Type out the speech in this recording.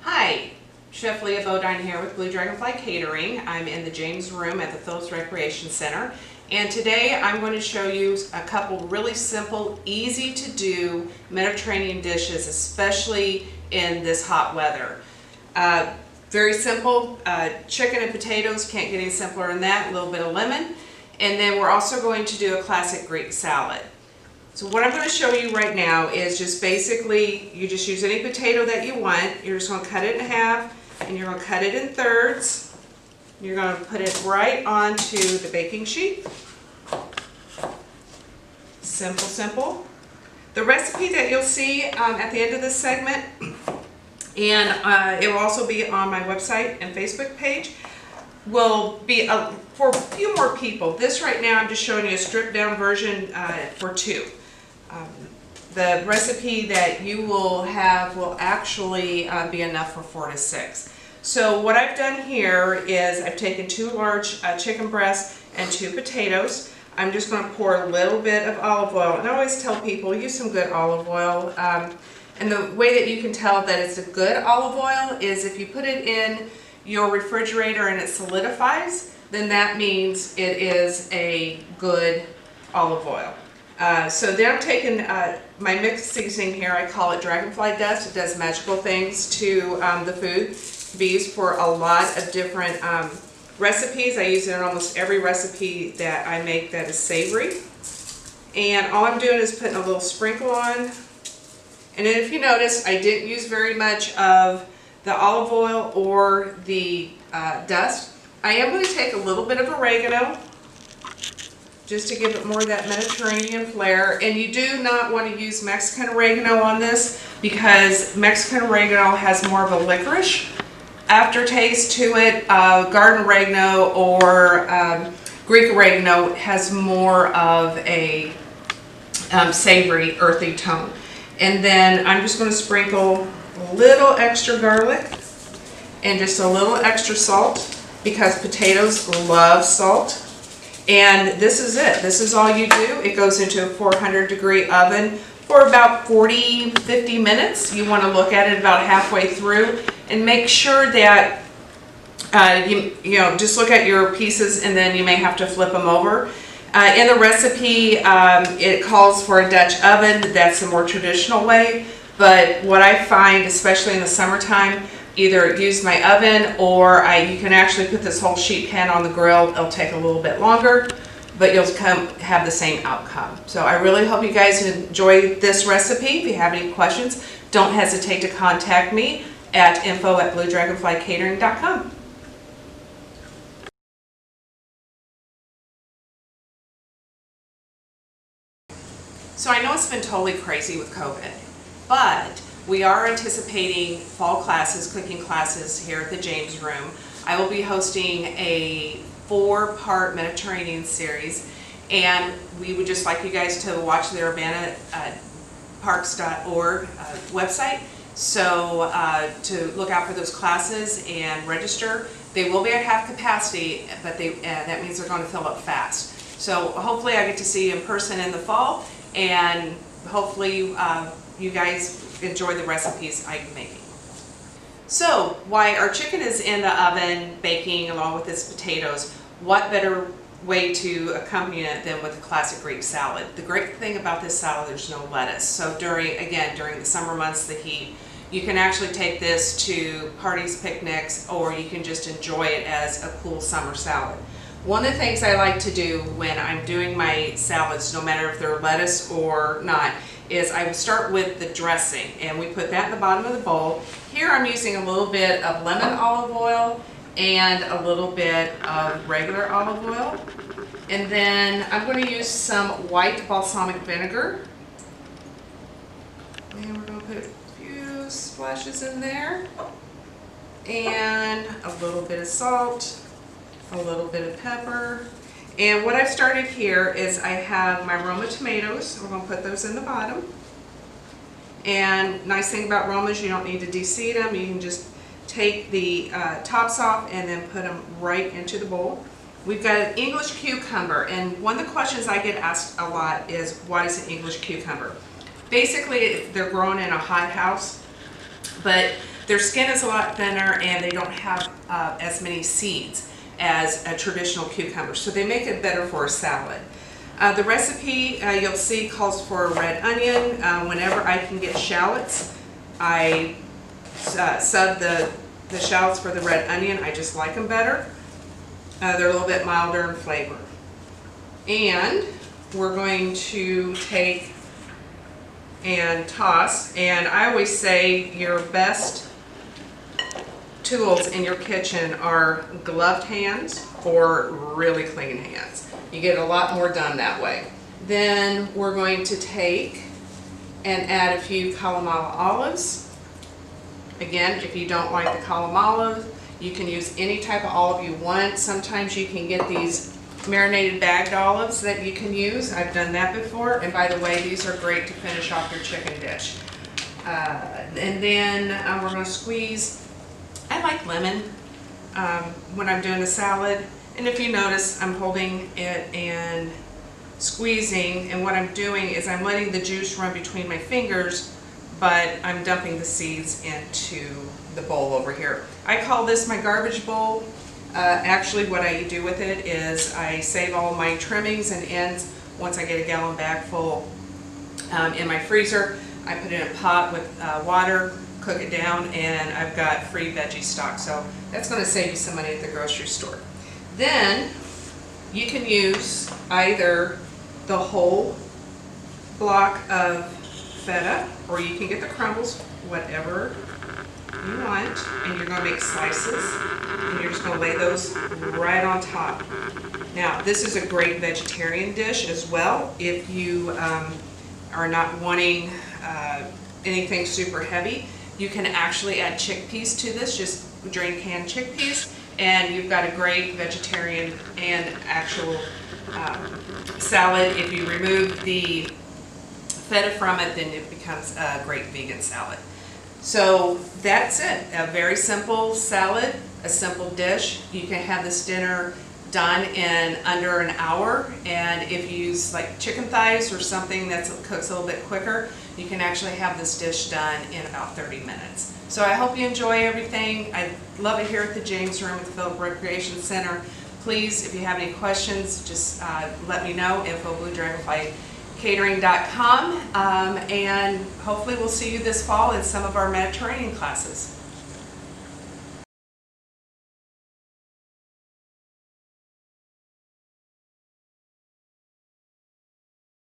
Hi, Chef Leah here with Blue Dragonfly Catering. I'm in the James Room at the Phillips Recreation Center. And today I'm going to show you a couple really simple, easy to do Mediterranean dishes, especially in this hot weather. Very simple, chicken and potatoes, can't get any simpler than that, a little bit of lemon. And then we're also going to do a classic Greek salad. So what I'm going to show you right now is just basically, you just use any potato that you want. You're just going to cut it in half and you're going to cut it in thirds. You're going to put it right onto the baking sheet. Simple, simple. The recipe that you'll see at the end of this segment, and it will also be on my website and Facebook page, will be for a few more people. This right now I'm just showing you a stripped down version for two. The recipe that you will have will actually be enough for 4 to 6. So what I've done here is I've taken 2 large chicken breasts and 2 potatoes. I'm just going to pour a little bit of olive oil, and I always tell people use some good olive oil. And the way that you can tell that it's a good olive oil is if you put it in your refrigerator and it solidifies, then that means it is a good olive oil. So then I'm taking my mixed seasoning here. I call it Dragonfly Dust. It does magical things to the food. It can be used for a lot of different recipes. I use it in almost every recipe that I make that is savory. And all I'm doing is putting a little sprinkle on. And then if you notice, I didn't use very much of the olive oil or the dust. I am going to take a little bit of oregano just to give it more of that Mediterranean flair. And you do not want to use Mexican oregano on this because Mexican oregano has more of a licorice aftertaste to it. Garden oregano or Greek oregano has more of a savory, earthy tone. And then I'm just going to sprinkle a little extra garlic and just a little extra salt because potatoes love salt. And this is it. This is all you do. It goes into a 400-degree oven for about 40-50 minutes. You want to look at it about halfway through and make sure that you know, just look at your pieces, and then you may have to flip them over. In the recipe, it calls for a Dutch oven. That's the more traditional way. But what I find, especially in the summertime, either use my oven or you can actually put this whole sheet pan on the grill. It'll take a little bit longer, but you'll have the same outcome. So I really hope you guys enjoy this recipe. If you have any questions, don't hesitate to contact me at info@bluedragonflycatering.com. So I know it's been totally crazy with COVID, but we are anticipating fall classes, cooking classes here at the James Room. I will be hosting a 4-part Mediterranean series, and we would just like you guys to watch the Urbana parks.org website. So to look out for those classes and register. They will be at half capacity, but that means they're going to fill up fast. So hopefully I get to see you in person in the fall, and hopefully you guys enjoy the recipes I'm making. So while our chicken is in the oven baking along with its potatoes, what better way to accompany it than with a classic Greek salad? The great thing about this salad, there's no lettuce. So during the summer months, the heat, you can actually take this to parties, picnics, or you can just enjoy it as a cool summer salad. One of the things I like to do when I'm doing my salads, no matter if they're lettuce or not, is I would start with the dressing, and we put that in the bottom of the bowl. Here I'm using a little bit of lemon olive oil and a little bit of regular olive oil. And then I'm going to use some white balsamic vinegar. And we're going to put a few splashes in there. And a little bit of salt, a little bit of pepper. And what I've started here is I have my Roma tomatoes. We're going to put those in the bottom. And nice thing about Roma is you don't need to de-seed them. You can just take the tops off and then put them right into the bowl. We've got an English cucumber, and one of the questions I get asked a lot is, what is an English cucumber? Basically, they're grown in a hothouse, but Their skin is a lot thinner and they don't have as many seeds as a traditional cucumber, so they make it better for a salad. The recipe you'll see calls for a red onion. Whenever I can get shallots, I sub the shallots for the red onion. I just like them better. They're a little bit milder in flavor. And we're going to take and toss, and I always say your best tools in your kitchen are gloved hands or really clean hands. You get a lot more done that way. Then we're going to take and add a few Kalamata olives. Again, if you don't like the column olive, you can use any type of olive you want. Sometimes you can get these marinated bagged olives that you can use. I've done that before, and by the way, these are great to finish off your chicken dish. And then we're going to squeeze. I like lemon when I'm doing a salad, and if you notice, I'm holding it and squeezing, and what I'm doing is I'm letting the juice run between my fingers, but I'm dumping the seeds into the bowl over here. I call this my garbage bowl. Actually, what I do with it is I save all my trimmings and ends. Once I get a gallon bag full in my freezer, I put it in a pot with water, cook it down, and I've got free veggie stock. So that's going to save you some money at the grocery store. Then you can use either the whole block of feta, or you can get the crumbles, whatever you want, and you're going to make slices, and you're just going to lay those right on top. Now, this is a great vegetarian dish as well if you are not wanting anything super heavy. You can actually add chickpeas to this, just drain canned chickpeas, and you've got a great vegetarian and actual salad. If you remove the feta from it, then it becomes a great vegan salad. So that's it, a very simple salad, a simple dish. You can have this dinner done in under an hour, and if you use like chicken thighs or something that cooks a little bit quicker, you can actually have this dish done in about 30 minutes. So I hope you enjoy everything. I love it here at the James Room at the Phillip Recreation Center. Please, if you have any questions, just let me know, info@Dragonflycatering.com, and hopefully we'll see you this fall in some of our Mediterranean classes.